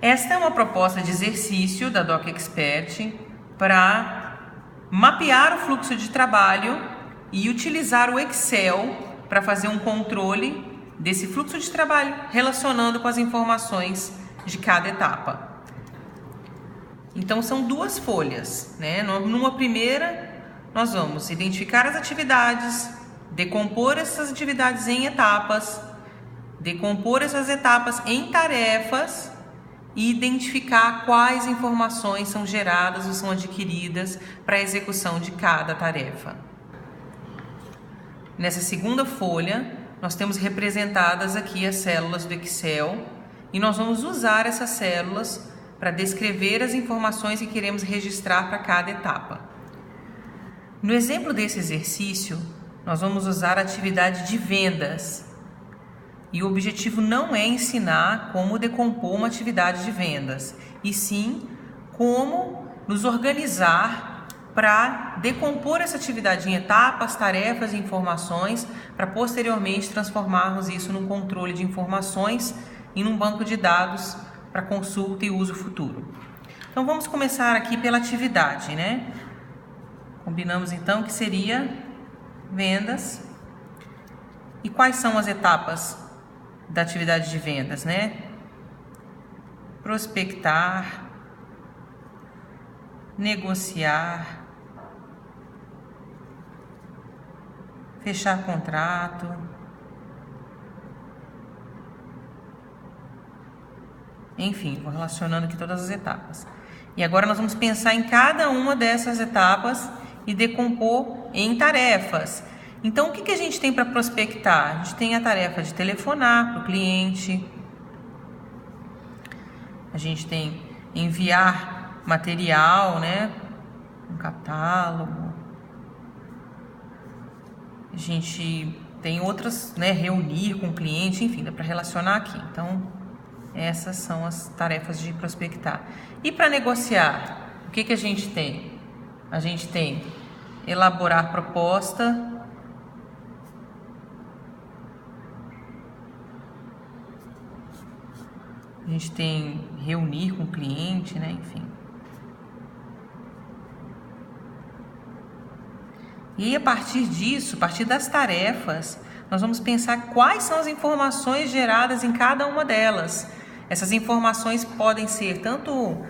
Esta é uma proposta de exercício da DocExpert para mapear o fluxo de trabalho e utilizar o Excel para fazer um controle desse fluxo de trabalho relacionando com as informações de cada etapa. Então são duas folhas, né? Numa primeira, nós vamos identificar as atividades, decompor essas atividades em etapas, decompor essas etapas em tarefas e identificar quais informações são geradas ou são adquiridas para a execução de cada tarefa. Nessa segunda folha, nós temos representadas aqui as células do Excel e nós vamos usar essas células para descrever as informações que queremos registrar para cada etapa. No exemplo desse exercício, nós vamos usar a atividade de vendas. E o objetivo não é ensinar como decompor uma atividade de vendas, e sim como nos organizar para decompor essa atividade em etapas, tarefas e informações, para posteriormente transformarmos isso num controle de informações e num banco de dados para consulta e uso futuro. Então vamos começar aqui pela atividade, né? Combinamos então que seria vendas. E quais são as etapas da atividade de vendas, né? Prospectar, negociar, fechar contrato, enfim, vou relacionando aqui todas as etapas. E agora nós vamos pensar em cada uma dessas etapas e decompor em tarefas. Então, o que a gente tem para prospectar? A gente tem a tarefa de telefonar para o cliente, a gente tem enviar material, né? Um catálogo, a gente tem outras, né? Reunir com o cliente, enfim, dá para relacionar aqui. Então, essas são as tarefas de prospectar. E para negociar, o que a gente tem? A gente tem elaborar proposta, a gente tem reunir com o cliente, né? Enfim. E aí, a partir disso, a partir das tarefas, nós vamos pensar quais são as informações geradas em cada uma delas. Essas informações podem ser tanto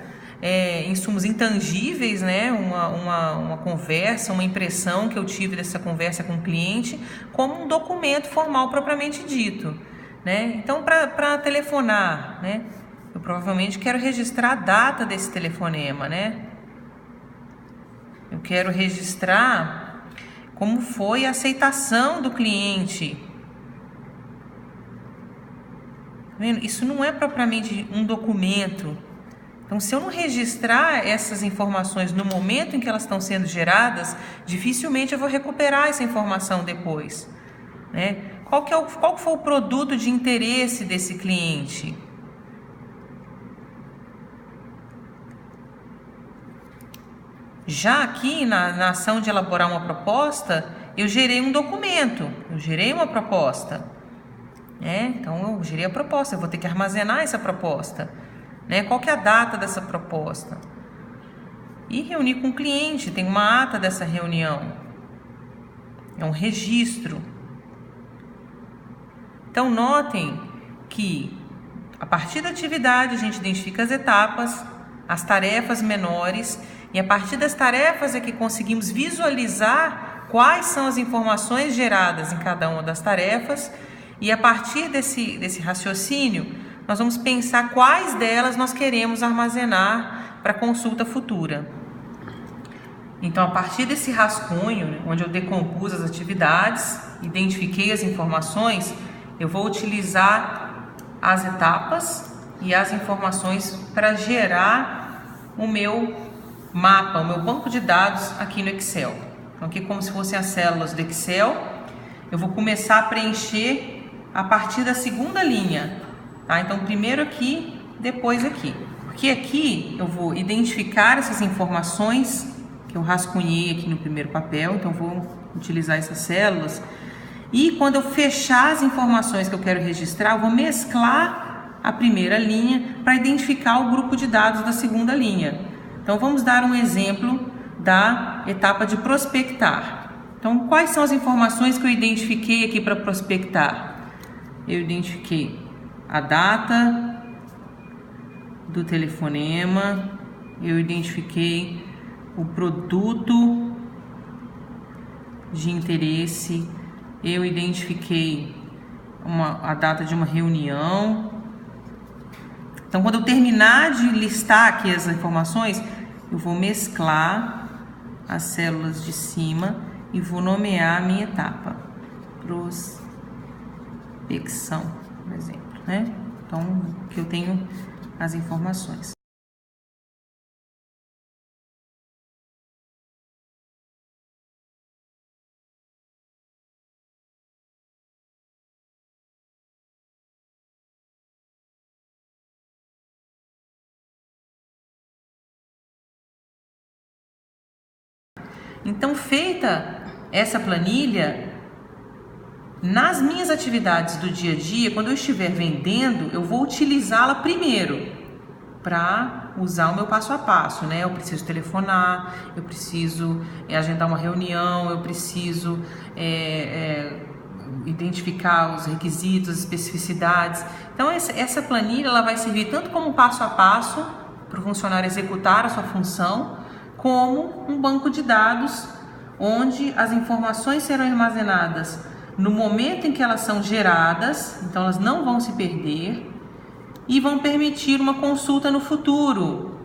insumos intangíveis, né? Uma conversa, uma impressão que eu tive dessa conversa com o cliente, como um documento formal propriamente dito. Né? Então, para telefonar, né? Eu provavelmente quero registrar a data desse telefonema, né? Eu quero registrar como foi a aceitação do cliente. Tá vendo? Isso não é propriamente um documento. Então, se eu não registrar essas informações no momento em que elas estão sendo geradas, dificilmente eu vou recuperar essa informação depois, né? Qual foi o produto de interesse desse cliente? Já aqui na ação de elaborar uma proposta, eu gerei um documento, eu gerei uma proposta. Então eu gerei a proposta, eu vou ter que armazenar essa proposta. Qual que é a data dessa proposta? E reunir com o cliente, tem uma ata dessa reunião. É um registro. Então, notem que, a partir da atividade, a gente identifica as etapas, as tarefas menores, e a partir das tarefas é que conseguimos visualizar quais são as informações geradas em cada uma das tarefas, e a partir desse raciocínio, nós vamos pensar quais delas nós queremos armazenar para consulta futura. Então, a partir desse rascunho, onde eu decompus as atividades, identifiquei as informações, eu vou utilizar as etapas e as informações para gerar o meu mapa, o meu banco de dados aqui no Excel. Então, aqui como se fossem as células do Excel, eu vou começar a preencher a partir da segunda linha. Tá? Então, primeiro aqui, depois aqui. Porque aqui eu vou identificar essas informações que eu rascunhei aqui no primeiro papel, então vou utilizar essas células. E quando eu fechar as informações que eu quero registrar, eu vou mesclar a primeira linha para identificar o grupo de dados da segunda linha. Então vamos dar um exemplo da etapa de prospectar. Então, quais são as informações que eu identifiquei aqui para prospectar? Eu identifiquei a data do telefonema, eu identifiquei o produto de interesse, eu identifiquei a data de uma reunião. Então, quando eu terminar de listar aqui as informações, eu vou mesclar as células de cima e vou nomear a minha etapa. Prospecção, por exemplo, né? Então, aqui eu tenho as informações. Então, feita essa planilha, nas minhas atividades do dia a dia, quando eu estiver vendendo, eu vou utilizá-la primeiro para usar o meu passo a passo, né? Eu preciso telefonar, eu preciso agendar uma reunião, eu preciso identificar os requisitos, as especificidades. Então, essa planilha ela vai servir tanto como passo a passo para o funcionário executar a sua função, como um banco de dados onde as informações serão armazenadas no momento em que elas são geradas, então elas não vão se perder e vão permitir uma consulta no futuro.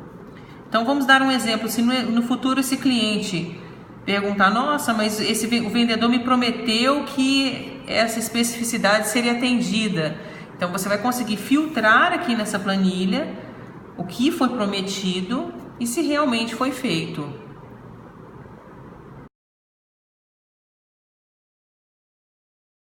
Então vamos dar um exemplo, se no futuro esse cliente perguntar, nossa, mas o vendedor me prometeu que essa especificidade seria atendida. Então você vai conseguir filtrar aqui nessa planilha o que foi prometido e se realmente foi feito.